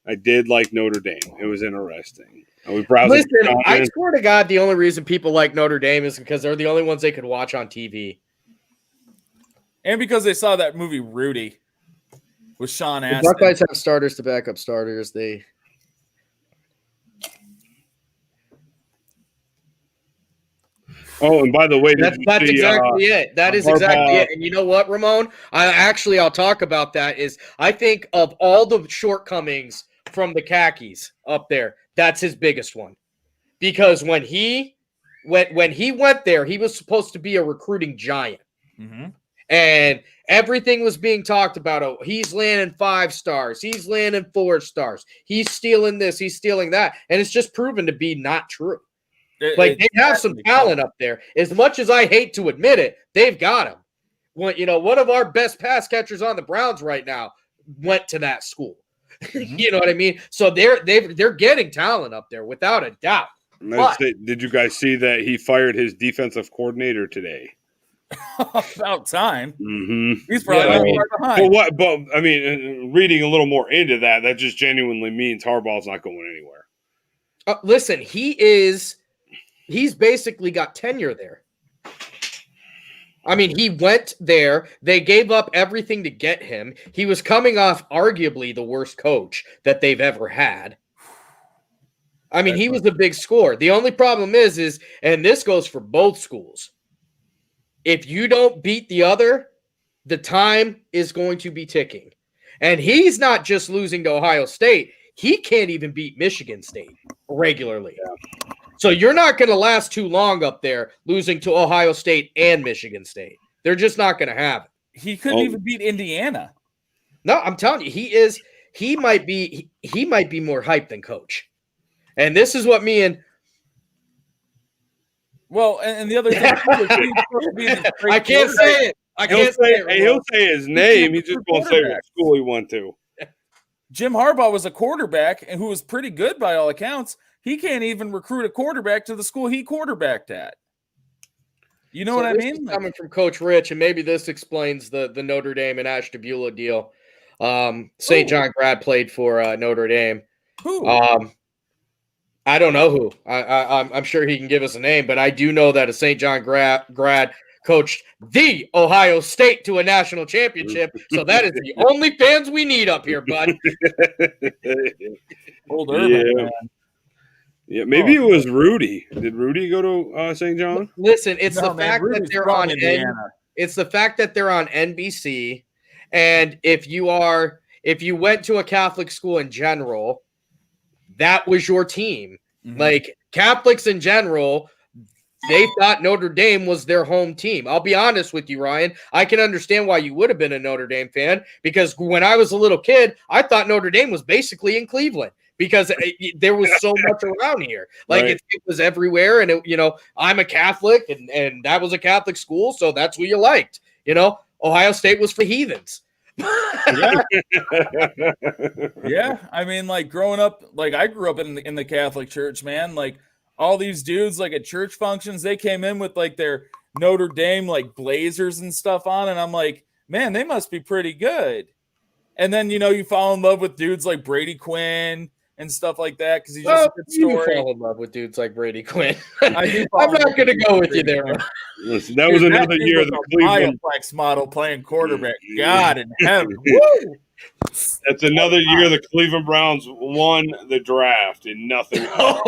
I did like Notre Dame. It was interesting. Listen, I swear to God, the only reason people like Notre Dame is because they're the only ones they could watch on TV. And because they saw that movie Rudy with Sean Astin. The Buckeyes have starters to back up starters. Oh, and by the way, that's exactly it. That is exactly it. And you know what, Ramon? I'll talk about that. I think of all the shortcomings from the Khakis up there, that's his biggest one. Because when he went there, he was supposed to be a recruiting giant. Mm-hmm. And everything was being talked about. Oh, he's landing 5 stars. He's landing 4 stars. He's stealing this. He's stealing that. And it's just proven to be not true. They have some talent up there. As much as I hate to admit it, they've got him. One of our best pass catchers on the Browns right now went to that school. Mm-hmm. You know what I mean? So they're getting talent up there without a doubt. Did you guys see that he fired his defensive coordinator today? About time. Mm-hmm. He's probably behind. But I mean, reading a little more into that just genuinely means Harbaugh's not going anywhere. Listen, he's basically got tenure there. I mean, he went there. They gave up everything to get him. He was coming off arguably the worst coach that they've ever had. I mean, he was a big scorer. The only problem is, and this goes for both schools, if you don't beat the other, the time is going to be ticking. And he's not just losing to Ohio State. He can't even beat Michigan State regularly. Yeah. So you're not going to last too long up there losing to Ohio State and Michigan State. They're just not going to have it. He couldn't even beat Indiana. No, I'm telling you, he might be more hyped than Coach. And this is what me and and the other thing I can't say it. He'll say his name. He just won't say what school he went to. Jim Harbaugh was a quarterback and who was pretty good by all accounts. He can't even recruit a quarterback to the school he quarterbacked at. You know what I mean? Coming from Coach Rich, and maybe this explains the Notre Dame and Ashtabula deal. St. John grad played for Notre Dame. Who? I don't know who. I'm sure he can give us a name, but I do know that a St. John grad coached the Ohio State to a national championship. So that is the only fans we need up here, bud. Old Urban, man. Yeah, maybe it was Rudy. Did Rudy go to St. John? Listen, it's the fact that they're on it's the fact that they're on NBC, and if you went to a Catholic school in general, that was your team. Mm-hmm. Like Catholics in general, they thought Notre Dame was their home team. I'll be honest with you, Ryan. I can understand why you would have been a Notre Dame fan, because when I was a little kid, I thought Notre Dame was basically in Cleveland because there was so much around here. Like right. it was everywhere. And, I'm a Catholic and that was a Catholic school. So that's who you liked. Ohio State was for heathens. Yeah. I mean, like growing up, like I grew up in the Catholic Church, man. Like all these dudes, like at church functions, they came in with like their Notre Dame like blazers and stuff on, and I'm like, man, they must be pretty good. And then you fall in love with dudes like Brady Quinn and stuff like that because he's just a good story. You fall in love with dudes like Brady Quinn. I'm not going to go with you there. Listen, that was another year of the Cleveland Bioplex model playing quarterback. God in heaven. Woo! That's another year the Cleveland Browns won the draft and nothing else.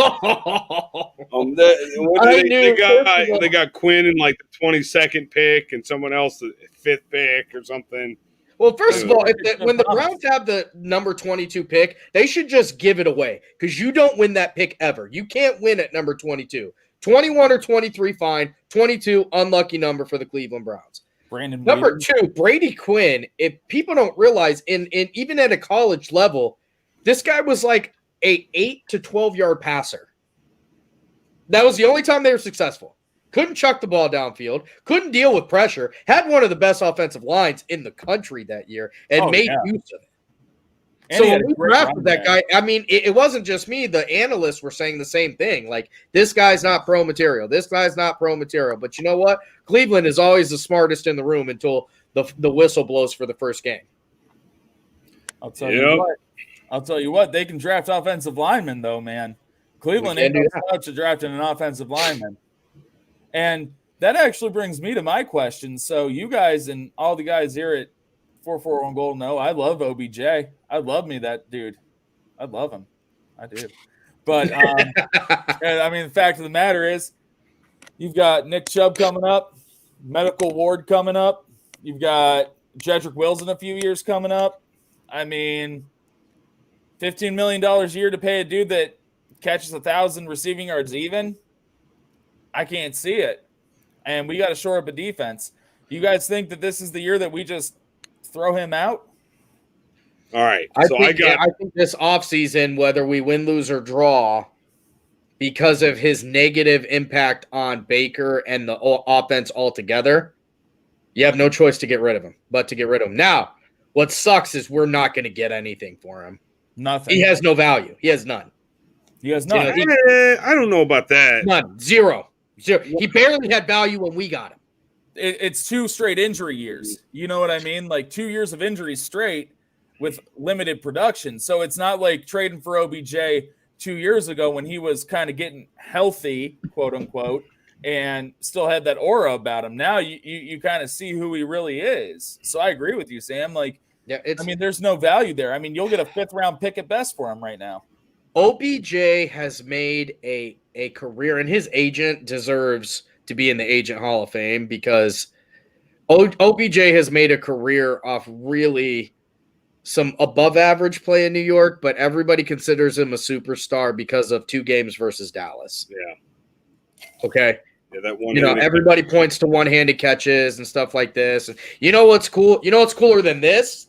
They got Quinn in like the 22nd pick and someone else the 5th pick or something. Well, first of all, when the Browns have the number 22 pick, they should just give it away because you don't win that pick ever. You can't win at number 22. 21 or 23, fine. 22, unlucky number for the Cleveland Browns. Number 2, Brady Quinn. If people don't realize, in even at a college level, this guy was like a 8 to 12 yard passer. That was the only time they were successful. Couldn't chuck the ball downfield. Couldn't deal with pressure. Had one of the best offensive lines in the country that year and made use of it. And so when we drafted that guy, I mean, it wasn't just me. The analysts were saying the same thing. Like, this guy's not pro material. This guy's not pro material. But you know what? Cleveland is always the smartest in the room until the whistle blows for the first game. I'll tell you what. They can draft offensive linemen, though, man. Cleveland ain't no slouch to drafting an offensive lineman. And that actually brings me to my question. So you guys and all the guys here at 441 Gold know I love OBJ. I love me that dude. I love him. I do. But, I mean, the fact of the matter is you've got Nick Chubb coming up, Medical Ward coming up. You've got Jedrick Wills in a few years coming up. I mean, $15 million a year to pay a dude that catches 1,000 receiving yards even. I can't see it. And we got to shore up a defense. You guys think that this is the year that we just throw him out? All right. I think this offseason, whether we win, lose, or draw, because of his negative impact on Baker and the offense altogether, you have no choice to get rid of him, but to get rid of him. Now, what sucks is we're not going to get anything for him. Nothing. He has no value. He has none. He has none. I don't know about that. None. Zero. He barely had value when we got him. It's 2 straight injury years. You know what I mean? Like 2 years of injuries straight with limited production. So it's not like trading for OBJ 2 years ago when he was kind of getting healthy, quote unquote, and still had that aura about him. Now you kind of see who he really is. So I agree with you, Sam. Like, yeah, there's no value there. I mean, you'll get a 5th round pick at best for him right now. OBJ has made a career, and his agent deserves to be in the Agent Hall of Fame because OBJ has made a career off really some above average play in New York, but everybody considers him a superstar because of 2 games versus Dallas. Yeah. Okay. Yeah, that one. Everybody points to one-handed catches and stuff like this. And you know what's cool? You know what's cooler than this?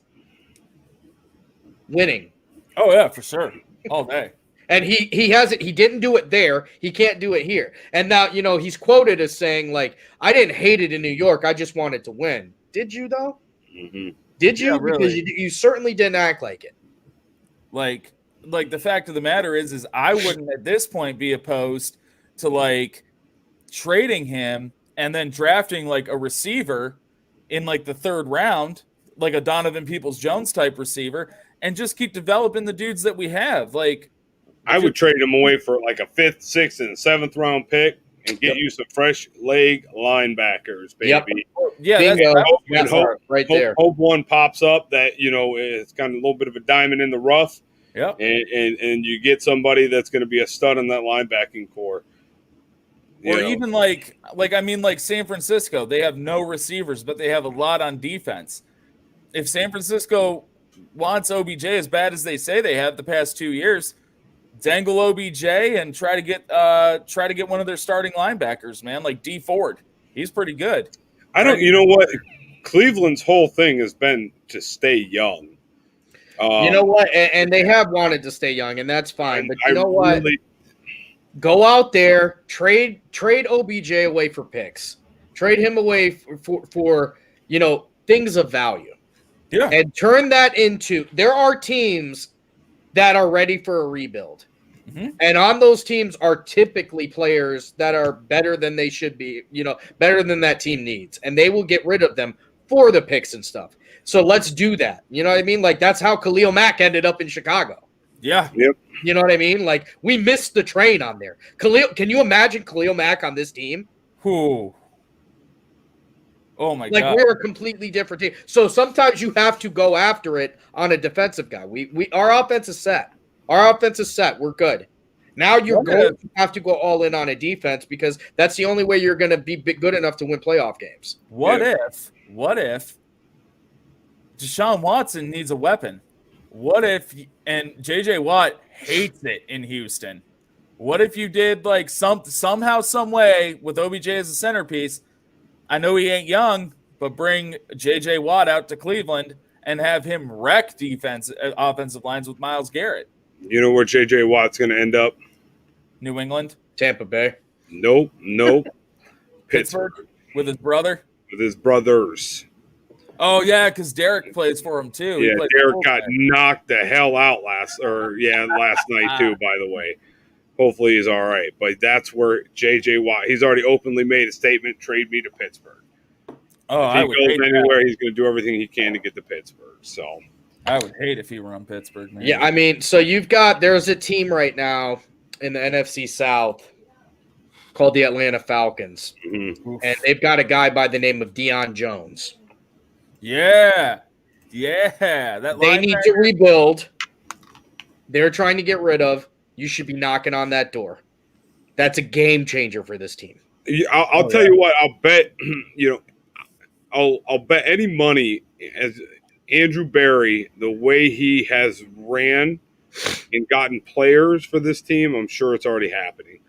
Winning. Oh yeah, for sure, all day. And he hasn't. He didn't do it there. He can't do it here. And now he's quoted as saying like, "I didn't hate it in New York. I just wanted to win." Did you though? Mm-hmm. Did you? Yeah, really. Because you certainly didn't act like it. Like the fact of the matter is I wouldn't at this point be opposed to like trading him and then drafting like a receiver in like the 3rd round, like a Donovan Peoples-Jones type receiver, and just keep developing the dudes that we have. Like, I would trade him away for like a 5th, 6th, and 7th round pick and get you some fresh leg linebackers, baby. Yep. yeah, Bingo. that's Right there. Hope one pops up that it's kind of a little bit of a diamond in the rough, Yep. and you get somebody that's going to be a stud in that linebacking core. Or even like San Francisco, they have no receivers, but they have a lot on defense. If San Francisco wants OBJ as bad as they say they have the past 2 years, dangle OBJ and try to get one of their starting linebackers, man, like D Ford. He's pretty good. You know what? Cleveland's whole thing has been to stay young. You know what? And they have wanted to stay young, and that's fine. But you know what? Really, go out there, trade OBJ away for picks, trade him away for things of value, and turn that into. There are teams that are ready for a rebuild, and on those teams are typically players that are better than they should be, better than that team needs, and they will get rid of them for the picks and stuff. So let's do that. You know what I mean? Like that's how Khalil Mack ended up in Chicago. Yeah. Yep. You know what I mean? Like we missed the train on there. Can you imagine Khalil Mack on this team? Who? Oh my God! Like we're a completely different team. So sometimes you have to go after it on a defensive guy. Our offense is set. Our offense is set. We're good. Now you're going to have to go all in on a defense because that's the only way you're going to be good enough to win playoff games. What if Deshaun Watson needs a weapon? What if and JJ Watt hates it in Houston? What if you did like somehow, some way with OBJ as a centerpiece? I know he ain't young, but bring JJ Watt out to Cleveland and have him wreck offensive lines with Myles Garrett. You know where JJ Watt's going to end up? New England, Tampa Bay. Nope. Pittsburgh with his brother. With his brothers. Oh yeah, because Derek plays for him too. Yeah, Derek got knocked the hell out last night too. By the way, hopefully he's all right. But that's where JJ Watt. He's already openly made a statement: trade me to Pittsburgh. Oh, if he goes anywhere, he's going to do everything he can to get to Pittsburgh. So I would hate if he were on Pittsburgh, man. Yeah, I mean, so there's a team right now in the NFC South called the Atlanta Falcons, and they've got a guy by the name of Deion Jones. Yeah. They need to rebuild. They're trying to get rid of. You should be knocking on that door. That's a game changer for this team. I'll tell you what. I'll bet. I'll bet any money as Andrew Berry, the way he has ran and gotten players for this team, I'm sure it's already happening.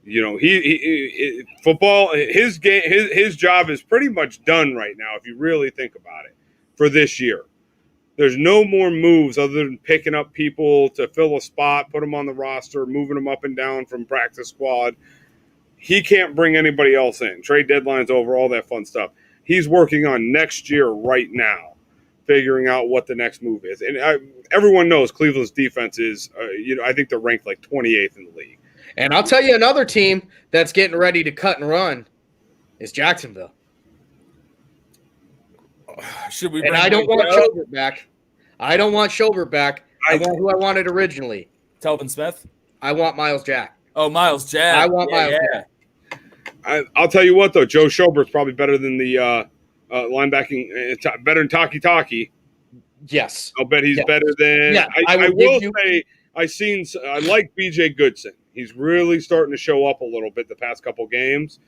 He football, his game, his job is pretty much done right now. If you really think about it, for this year, there's no more moves other than picking up people to fill a spot, put them on the roster, moving them up and down from practice squad. He can't bring anybody else in. Trade deadlines over, all that fun stuff. He's working on next year right now, figuring out what the next move is. And everyone knows Cleveland's defense is, I think they're ranked like 28th in the league. And I'll tell you another team that's getting ready to cut and run is Jacksonville. Should we? And I don't want Schobert back. I don't want Schobert back. I want who I wanted originally. Telvin Smith? I want Myles Jack. Oh, Myles Jack. I want Myles Jack. I'll tell you what, though. Joe Schobert's probably better than the better than Taki. Yes. I'll bet he's better than. Yeah, I will say I like BJ Goodson. He's really starting to show up a little bit the past couple games.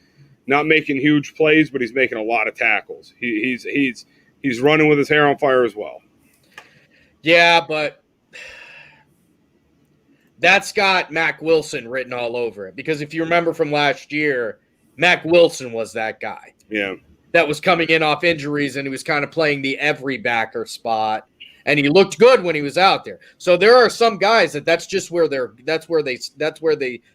Not making huge plays, but he's making a lot of tackles. He's running with his hair on fire as well. Yeah, but that's got Mac Wilson written all over it. Because if you remember from last year, Mac Wilson was that guy. Yeah. That was coming in off injuries, and he was kind of playing the every backer spot. And he looked good when he was out there. So there are some guys that's just where they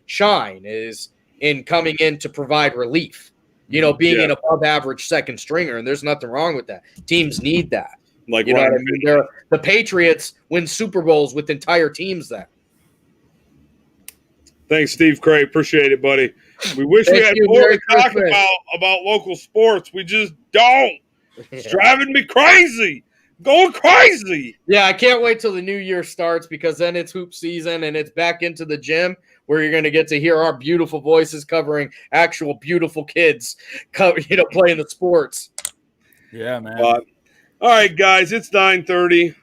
shine, is in coming in to provide relief. Being an above average second stringer, and there's nothing wrong with that. Teams need that. Like you know what I mean? The Patriots win Super Bowls with entire teams then. Thanks, Steve Cray. Appreciate it, buddy. We wish we had more to talk about local sports. We just don't. It's driving me crazy. Going crazy. Yeah, I can't wait till the new year starts, because then it's hoop season and it's back into the gym where you're going to get to hear our beautiful voices covering actual beautiful kids, playing the sports. Yeah, man. All right, guys, it's 9:30.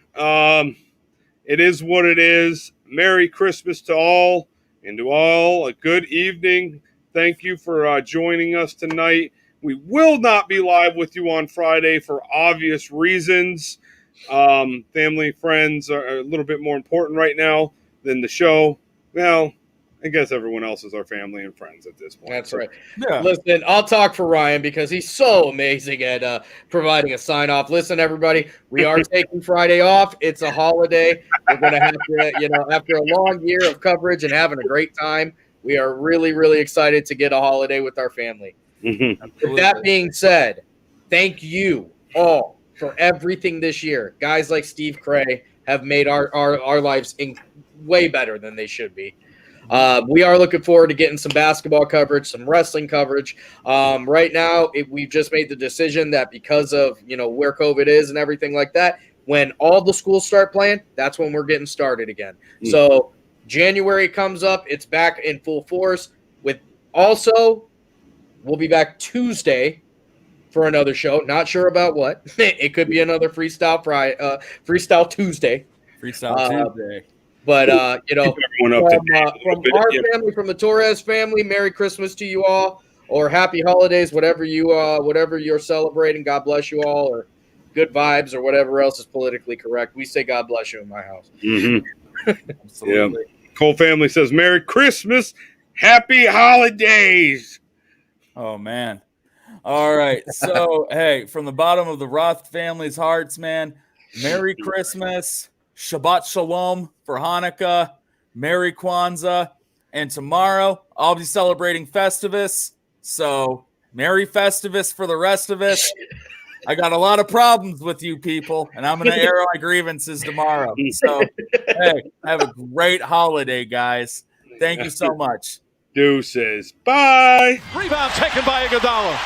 It is what it is. Merry Christmas to all, and to all a good evening. Thank you for joining us tonight. We will not be live with you on Friday for obvious reasons. Family, friends are a little bit more important right now than the show. Well, I guess everyone else is our family and friends at this point. That's right. Yeah. Listen, I'll talk for Ryan because he's so amazing at providing a sign-off. Listen, everybody, we are taking Friday off. It's a holiday. We're going to have to, after a long year of coverage and having a great time, we are really, really excited to get a holiday with our family. Mm-hmm. With that being said, thank you all for everything this year. Guys like Steve Cray have made our lives way better than they should be. We are looking forward to getting some basketball coverage, some wrestling coverage. Right now, we've just made the decision that because of where COVID is and everything like that, when all the schools start playing, that's when we're getting started again. Mm. So January comes up, it's back in full force. We'll be back Tuesday for another show. Not sure about what. It could be another Freestyle Tuesday. Freestyle Tuesday. But, from our Yeah. family, from the Torres family, Merry Christmas to you all, or Happy Holidays, whatever you're celebrating. God bless you all, or good vibes, or whatever else is politically correct. We say God bless you in my house. Mm-hmm. Absolutely. Yeah. Cole family says Merry Christmas, Happy Holidays. Oh, man. All right. So, hey, from the bottom of the Roth family's hearts, man, Merry Christmas, Shabbat Shalom for Hanukkah, Merry Kwanzaa, and tomorrow I'll be celebrating Festivus. So, Merry Festivus for the rest of us. I got a lot of problems with you people, and I'm going to air my grievances tomorrow. So, hey, have a great holiday, guys. Thank you so much. Deuces. Bye. Rebound taken by Iguodala.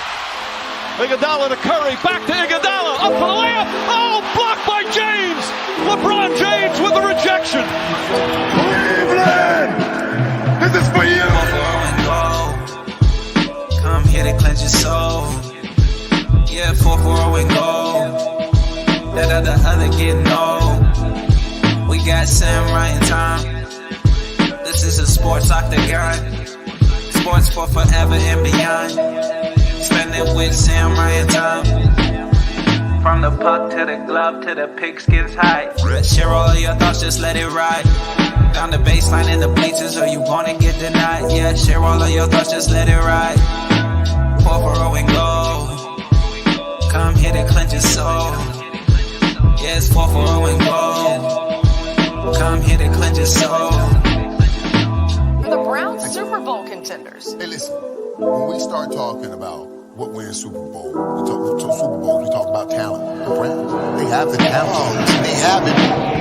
Iguodala to Curry, back to Iguodala, up for the layup. Oh, blocked by James. LeBron James with the rejection. Cleveland, this is for you. Come here to cleanse your soul. Yeah, 4-4 and go. That other getting old. We got Sam Ryan time. This is a sports octagon. Sports for forever and beyond. Spending with Sam Ryan time. From the puck to the glove to the pigskins high. Share all of your thoughts, just let it ride. Down the baseline in the bleachers, or you wanna get denied. Yeah, share all of your thoughts, just let it ride. 4-4 and go. Come here to cleanse your soul. Yeah, it's 4-4 and go. Come here to cleanse your soul. The Browns Super Bowl contenders. Hey, listen, when we start talking about what wins Super Bowl, we talk about talent. The Browns, they have the talent. They have it.